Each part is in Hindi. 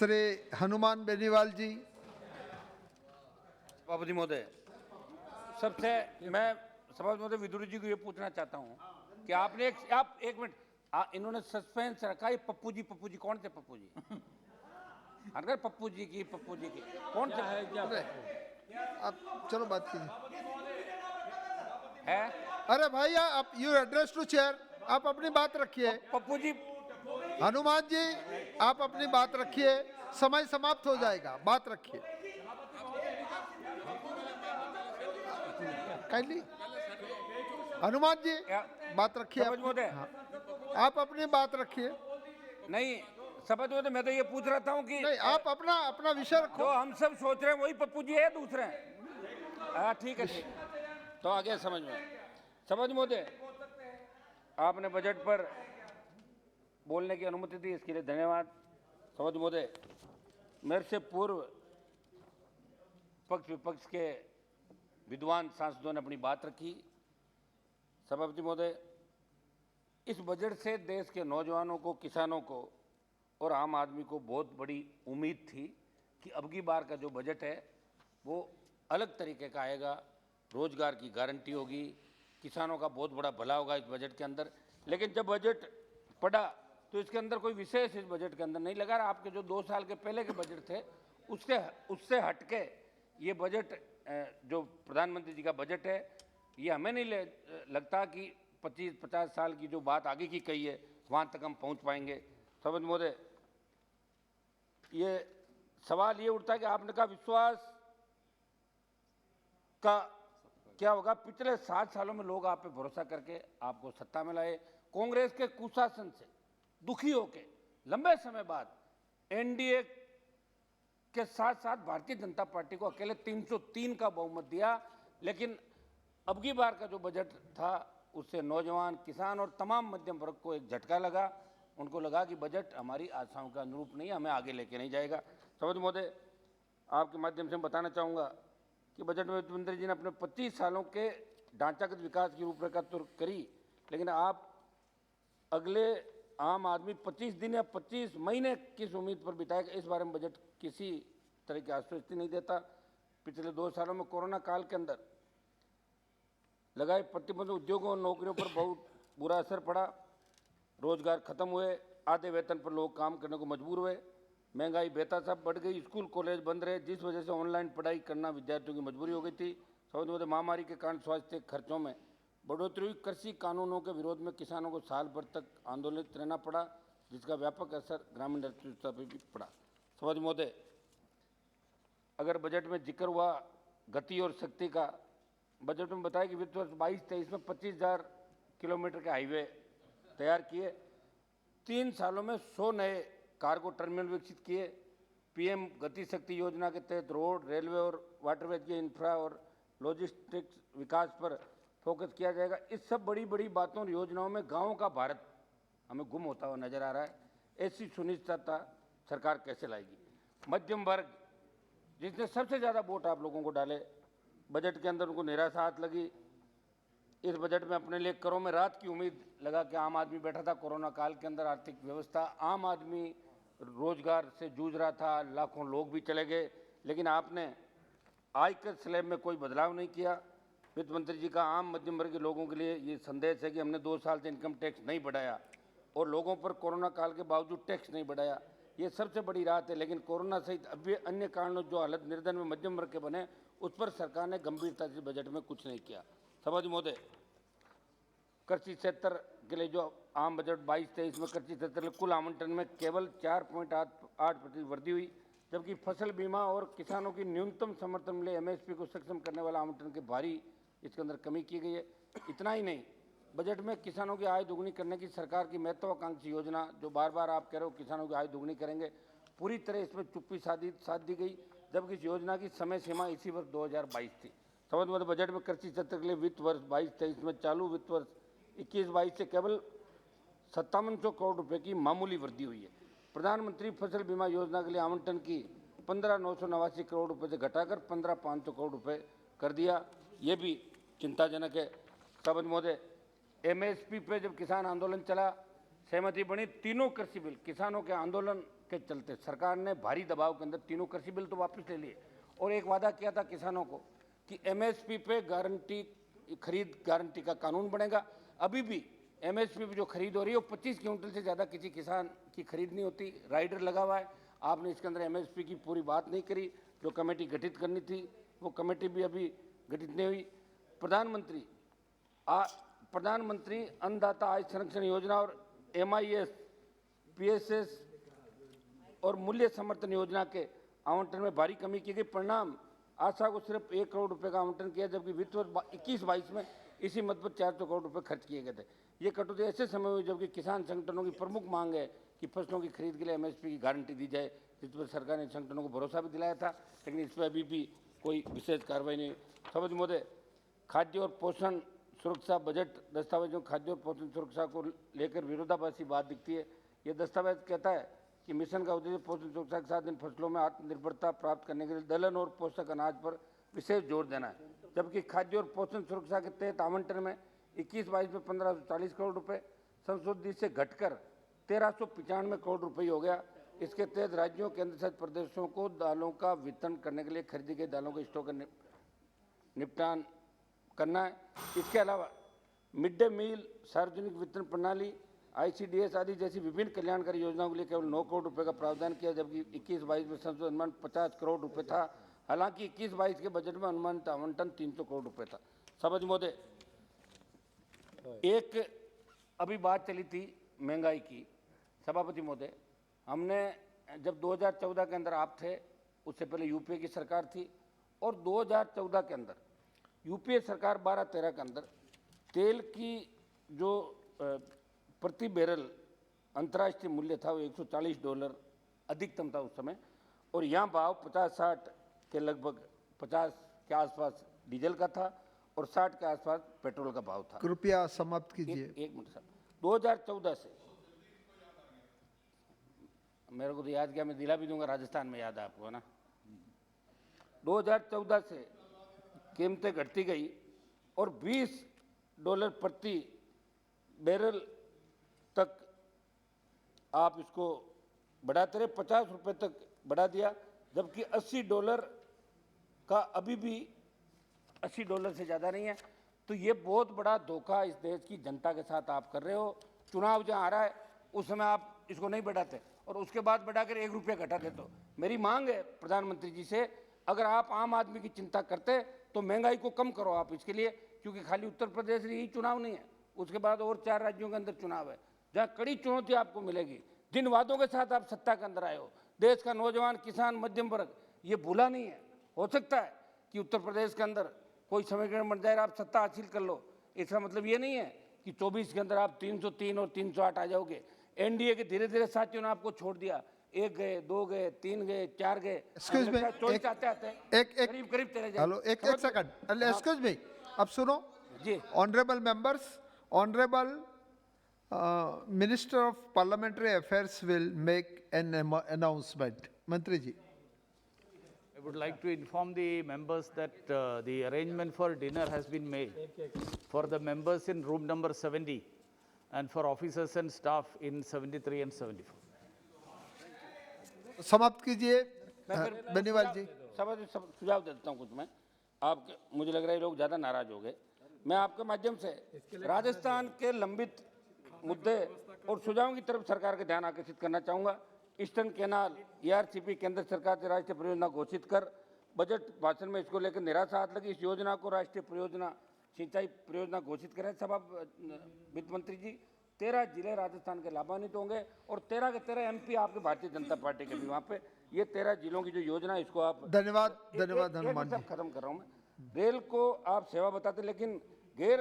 श्री हनुमान बेनीवाल जी। सभापति महोदय, सबसे मैं सभापति महोदय विदुर जी को ये पूछना चाहता हूँ कि आपने आप एक मिनट, इन्होंने सस्पेंस रखा है। पप्पू जी कौन थे? पप्पू जी अगर पप्पू जी की कौन थे? आप चलो बात कीजिए। है अरे भाई आप यू एड्रेस टू चेयर, आप अपनी बात रखिए। पप्पू जी, हनुमान जी आप अपनी बात रखिए, समय समाप्त हो जाएगा, बात रखिए काइंडली। हनुमान जी बात रखिए सभापति महोदय। हाँ, आप अपनी बात रखिए। नहीं सभापति महोदय, मैं तो ये पूछ रहा था कि नहीं, आप अपना अपना विषय रखो। जो हम सब सोच रहे हैं वही पप्पू जी है, दूसरे हैं। ठीक है, तो आगे समझ में। सभापति महोदय, आपने बजट पर बोलने की अनुमति दी, इसके लिए धन्यवाद। सभापति महोदय, मेरे से पूर्व पक्ष विपक्ष के विद्वान सांसदों ने अपनी बात रखी। सभापति महोदय, इस बजट से देश के नौजवानों को, किसानों को और आम आदमी को बहुत बड़ी उम्मीद थी कि अब की बार का जो बजट है वो अलग तरीके का आएगा, रोजगार की गारंटी होगी, किसानों का बहुत बड़ा भला होगा इस बजट के अंदर। लेकिन जब बजट पढ़ा तो इसके अंदर कोई विशेष इस बजट के अंदर नहीं लगा। आपके जो 2 साल के पहले के बजट थे उससे हटके ये बजट, जो प्रधानमंत्री जी का बजट है, ये हमें नहीं लगता कि 25-50 साल की जो बात आगे की कही है वहाँ तक हम पहुँच पाएंगे। सभापति महोदय, ये सवाल ये उठता है कि आपने कहा विश्वास का क्या होगा। पिछले 7 सालों में लोग आप पे भरोसा करके आपको सत्ता में लाए। कांग्रेस के कुशासन से दुखी होके लंबे समय बाद एनडीए के साथ साथ भारतीय जनता पार्टी को अकेले 303 का बहुमत दिया। लेकिन अब की बार का जो बजट था उससे नौजवान, किसान और तमाम मध्यम वर्ग को एक झटका लगा। उनको लगा कि बजट हमारी आशाओं के अनुरूप नहीं है, हमें आगे लेके नहीं जाएगा। सभापति महोदय, आपके माध्यम से मैं बताना चाहूँगा कि बजट में वित्त मंत्री जी ने अपने 25 सालों के ढांचागत विकास की रूपरेखा तो करी, लेकिन आप अगले आम आदमी 25 दिन या 25 महीने किस उम्मीद पर बिताएगा, इस बारे में बजट किसी तरह की आश्वस्ति नहीं देता। पिछले 2 सालों में कोरोना काल के अंदर लगाए प्रतिबंध उद्योगों और नौकरियों पर बहुत बुरा असर पड़ा। रोजगार खत्म हुए, आधे वेतन पर लोग काम करने को मजबूर हुए, महंगाई बेतहाशा बढ़ गई, स्कूल कॉलेज बंद रहे, जिस वजह से ऑनलाइन पढ़ाई करना विद्यार्थियों की मजबूरी हो गई थी। सभापति महोदय, महामारी के कारण स्वास्थ्य खर्चों में बढ़ोतरी हुई। कृषि कानूनों के विरोध में किसानों को साल भर तक आंदोलित रहना पड़ा, जिसका व्यापक असर ग्रामीण अर्थव्यवस्था पर भी पड़ा। सभापति महोदय, अगर बजट में जिक्र हुआ गति और शक्ति का, बजट में बताया कि वित्त वर्ष 22-23 में 25,000 किलोमीटर के हाईवे तैयार किए, 3 सालों में 100 नए कार्गो टर्मिनल विकसित किए, पीएम गति शक्ति योजना के तहत रोड, रेलवे और वाटरवेज के इंफ्रा और लॉजिस्टिक्स विकास पर फोकस किया जाएगा। इस सब बड़ी बड़ी बातों और योजनाओं में गाँव का भारत हमें गुम होता हुआ नजर आ रहा है। ऐसी सुनिश्चितता सरकार कैसे लाएगी? मध्यम वर्ग जिसने सबसे ज़्यादा वोट आप लोगों को डाले, बजट के अंदर उनको निराशा हाथ लगी। इस बजट में अपने लिए करों में रात की उम्मीद लगा कि आम आदमी बैठा था कोरोना काल के अंदर, आर्थिक व्यवस्था, आम आदमी रोजगार से जूझ रहा था, लाखों लोग भी चले गए, लेकिन आपने आयकर स्लैब में कोई बदलाव नहीं किया। वित्त मंत्री जी का आम मध्यम वर्ग के लोगों के लिए ये संदेश है कि हमने 2 साल से इनकम टैक्स नहीं बढ़ाया और लोगों पर कोरोना काल के बावजूद टैक्स नहीं बढ़ाया, ये सबसे बड़ी राहत है। लेकिन कोरोना सहित अभी अन्य कारणों जो हालत निर्धन में मध्यम वर्ग के बने, उस पर सरकार ने गंभीरता से बजट में कुछ नहीं किया। सभापति महोदय, कृषि क्षेत्र के लिए जो आम बजट 22-23 में कृषि क्षेत्र के कुल आवंटन में केवल 4.8% वृद्धि हुई, जबकि फसल बीमा और किसानों की न्यूनतम समर्थन मूल्य एमएसपी को सक्षम करने वाला आवंटन के भारी इसके अंदर कमी की गई है। इतना ही नहीं, बजट में किसानों की आय दोगुनी करने की सरकार की महत्वाकांक्षी योजना, जो बार बार आप कह रहे हो किसानों की आय दोगुनी करेंगे, पूरी तरह इसमें चुप्पी साध दी गई, जबकि इस योजना की समय सीमा इसी वर्ष 2022 थी। सभापति महोदय, बजट में कृषि क्षेत्र के लिए वित्त वर्ष 22-23 में चालू वित्त वर्ष 21-22 से केवल 5700 करोड़ रुपए की मामूली वृद्धि हुई है। प्रधानमंत्री फसल बीमा योजना के लिए आवंटन की 15,989 करोड़ रुपए से घटाकर 15,500 करोड़ रुपए कर दिया, ये भी चिंताजनक है। सभापति महोदय, एमएसपी पे जब किसान आंदोलन चला, सहमति बनी, तीनों कृषि बिल किसानों के आंदोलन के चलते सरकार ने भारी दबाव के अंदर तीनों कृषि बिल तो वापस ले लिए और एक वादा किया था किसानों को कि एमएसपी पे गारंटी खरीद गारंटी का कानून बनेगा। अभी भी एमएसपी पे जो खरीद हो रही है वो 25 क्विंटल से ज़्यादा किसी किसान की खरीद नहीं होती, राइडर लगा हुआ है। आपने इसके अंदर एमएसपी की पूरी बात नहीं करी। जो कमेटी गठित करनी थी वो कमेटी भी अभी गठित नहीं हुई। प्रधानमंत्री अन्नदाता आय संरक्षण योजना और MIS, PSS और मूल्य समर्थन योजना के आवंटन में भारी कमी की गई। परिणाम आशा को सिर्फ 1 करोड़ रुपए का आवंटन किया, जबकि वित्त वर्ष 21-22 में इसी मद पर 400 करोड़ रुपए खर्च किए गए थे। ये कटौती ऐसे समय हुई जबकि किसान संगठनों की प्रमुख मांग है कि फसलों की खरीद के लिए MSP की गारंटी दी जाए, जिस पर सरकार ने संगठनों को भरोसा भी दिलाया था, लेकिन इस पर अभी भी कोई विशेष कार्रवाई नहीं। सभापति महोदय, खाद्य और पोषण सुरक्षा बजट दस्तावेज में खाद्य और पोषण सुरक्षा को लेकर विरोधाभासी बात दिखती है। ये दस्तावेज कहता है कि मिशन का उद्देश्य पोषण सुरक्षा के साथ इन फसलों में आत्मनिर्भरता प्राप्त करने के लिए दलहन और पोषक अनाज पर विशेष जोर देना है, जबकि खाद्य और पोषण सुरक्षा के तहत आवंटन में 21-22 में 1540 करोड़ रुपए संशोधित से घटकर 1395 करोड़ रुपए हो गया। इसके तहत राज्यों केंद्र शासित प्रदेशों को दालों का वितरण करने के लिए खरीदी गई दालों के स्टॉक का निपटान करना है। इसके अलावा मिड डे मील, सार्वजनिक वितरण प्रणाली, ICDS आदि जैसी विभिन्न कल्याणकारी योजनाओं के लिए केवल 9 करोड़ रुपए का प्रावधान किया, जबकि 21-22 में संशोधित अनुमान 50 करोड़ रुपए था। हालांकि 21-22 के बजट में अनुमानित आवंटन 300 करोड़ रुपए था। सभापति महोदय, एक अभी बात चली थी महंगाई की। सभापति महोदय, हमने जब 2014 के अंदर आप थे, उससे पहले यूपीए की सरकार थी, और 2014 के अंदर यूपीए सरकार 12-13 के अंदर तेल की जो प्रति बैरल अंतर्राष्ट्रीय मूल्य था वो $140 अधिकतम था उस समय, और यहाँ भाव 50-60 के लगभग 50 के आसपास डीजल का था और 60 के आसपास पेट्रोल का भाव था। कृपया समाप्त कीजिए। एक मिनट साहब, 2014 से मेरे को तो याद किया, मैं दिला भी दूंगा, राजस्थान में याद है आपको, है ना। 2014 से कीमतें घटती गई और $20 प्रति बैरल तक आप इसको बढ़ाते रहे, 50 रुपये तक बढ़ा दिया, जबकि $80 का अभी भी $80 से ज़्यादा नहीं है। तो ये बहुत बड़ा धोखा इस देश की जनता के साथ आप कर रहे हो। चुनाव जहाँ आ रहा है उस समय आप इसको नहीं बढ़ाते और उसके बाद बढ़ाकर 1 रुपया घटा देते हो। मेरी मांग है प्रधानमंत्री जी से, अगर आप आम आदमी की चिंता करते तो महंगाई को कम करो आप इसके लिए, क्योंकि खाली उत्तर प्रदेश यही चुनाव नहीं है, उसके बाद और 4 राज्यों के अंदर चुनाव है जहाँ कड़ी चुनौती आपको मिलेगी। जिन वादों के साथ आप सत्ता के अंदर आए हो, देश का नौजवान, किसान, मध्यम वर्ग ये भूला नहीं है। हो सकता है कि उत्तर प्रदेश के अंदर कोई समीकरण बन जाए, आप सत्ता हासिल कर लो, इसका मतलब ये नहीं है कि 24 के अंदर आप 303 और 308 आ जाओगे। एनडीए के धीरे धीरे साथियों ने आपको छोड़ दिया, 1 गए, 2 गए, 3 गए, 4 गए, एक्सक्यूज मी, करीब तेरे जाए। हेलो, एक सेकंड, एक्सक्यूज मी, अब सुनो जी। Honourable members, honourable minister of parliamentary affairs will make an announcement. मंत्री जी। I would like to inform the members that the arrangement for dinner has been made for the members in room number 70 and for officers and staff in 73 and 74. समाप्त कीजिए बेनीवाल जी। सब सुझाव दे देता हूँ कुछ मैं आपके, मुझे लग रहा है लोग ज़्यादा नाराज हो गए। मैं आपके माध्यम से राजस्थान के लंबित मुद्दे और सुझावों की तरफ सरकार का ध्यान आकर्षित करना चाहूँगा। ईस्टर्न कैनाल ERCP केंद्र सरकार से राष्ट्रीय परियोजना घोषित कर बजट भाषण में इसको लेकर निराशा हाथ लगी। इस योजना को राष्ट्रीय परियोजना, सिंचाई परियोजना घोषित करें। सभा वित्त मंत्री जी, 13 जिले राजस्थान के लाभान्वित होंगे और 13 के 13 MP आपके भारतीय जनता पार्टी के भी वहाँ पे। ये 13 जिलों की जो योजना, इसको आप धन्यवाद हनुमान जी। खत्म कर रहा हूँ मैं। रेल को आप सेवा बताते, लेकिन गैर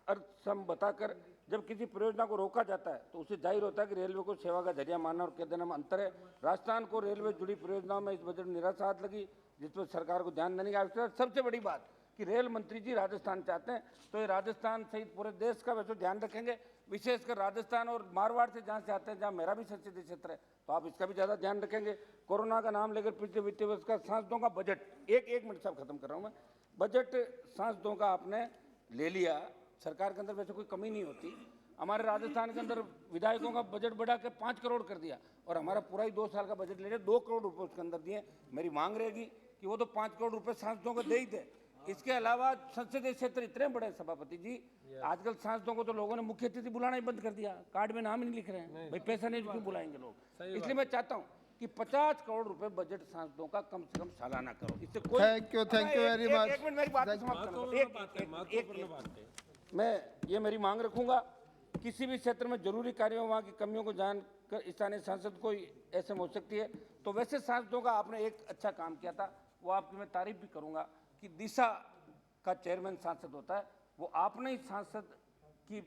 अर्थसम बताकर जब किसी परियोजना को रोका जाता है तो उससे जाहिर होता है कि रेलवे को सेवा का जरिया मानना और कह देना में अंतर है। राजस्थान को रेलवे जुड़ी परियोजनाओं में इस बजट में निराशा हाथ लगी, जिस पर सरकार को ध्यान देने की आवश्यकता है। सबसे बड़ी बात कि रेल मंत्री जी राजस्थान चाहते हैं, तो ये राजस्थान सहित पूरे देश का वैसे ध्यान रखेंगे, विशेषकर राजस्थान और मारवाड़ से जहाँ से आते हैं, जहाँ मेरा भी संसदीय क्षेत्र है, तो आप इसका भी ज़्यादा ध्यान रखेंगे। कोरोना का नाम लेकर पिछले वित्तीय वर्ष का सांसदों का बजट, एक मिनट साहब खत्म कर रहा हूँ मैं। बजट सांसदों का आपने ले लिया, सरकार के अंदर वैसे कोई कमी नहीं होती, हमारे राजस्थान के अंदर विधायकों का बजट बढ़ा के 5 करोड़ कर दिया और हमारा पूरा ही 2 साल का बजट ले लिया, 2 करोड़ रुपए उसके अंदर दिए। मेरी मांग रहेगी कि वो तो 5 करोड़ रुपए सांसदों को दे ही दे। इसके अलावा संसदीय क्षेत्र इतने बड़े सभापति जी, आजकल सांसदों को तो लोगों ने मुख्य अतिथि बुलाना ही बंद कर दिया, कार्ड में नाम ही नहीं लिख रहे हैं। भाई पैसा नहीं क्यों बुलाएंगे लोग? इसलिए मैं चाहता हूँ कि 50 करोड़ रुपए बजट सांसदों का कम से कम सालाना करो। इससे कोई Thank you very much. एक मिनट मेरी बात समाप्त करूंगा। मैं ये मेरी मांग रखूंगा, किसी भी क्षेत्र में जरूरी कार्यों वहाँ की कमियों को जानकर स्थानीय सांसद को ऐसे में हो सकती है। तो वैसे सांसदों का आपने एक अच्छा काम किया था, वो आपकी मैं तारीफ भी करूंगा कि दिशा का चेयरमैन सांसद होता है, वो आपने ही सांसद की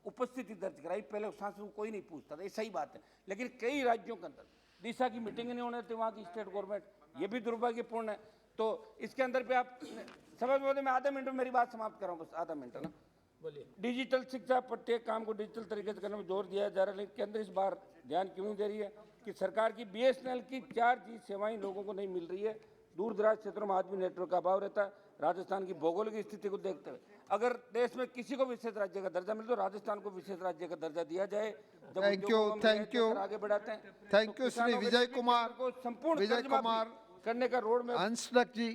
उपस्थिति दर्ज कराई। पहले सांसद को कोई नहीं पूछता था, ये सही बात है। लेकिन कई राज्यों के अंदर दिशा की मीटिंग नहीं होने देती वहाँ की स्टेट गवर्नमेंट, ये भी दुर्भाग्यपूर्ण है। तो इसके अंदर पे आप समझ में, मैं आधा मिनट में मेरी बात समाप्त कर रहा हूँ, बस आधा मिनट है ना। डिजिटल शिक्षा, प्रत्येक काम को डिजिटल तरीके से करने में जोर दिया जा रहा है, लेकिन केंद्र इस बार ध्यान क्यों नहीं दे रही है कि सरकार की BSNL की 4G सेवाएं लोगों को नहीं मिल रही है। दूर दराज क्षेत्रों में आज भी नेटवर्क का अभाव रहता है। राजस्थान की भौगोलिक स्थिति को देखते हुए अगर देश में किसी को विशेष राज्य का दर्जा मिले तो राजस्थान को विशेष राज्य का दर्जा दिया जाए। जब Thank you, उद्योगों में thank you. आगे बढ़ाते हैं Thank तो you, श्री किसानों के विजय लिए भी कुमार, को संपूर्ण विजय कर्जमाफी कुमार, करने का रोड में अंशलक जी।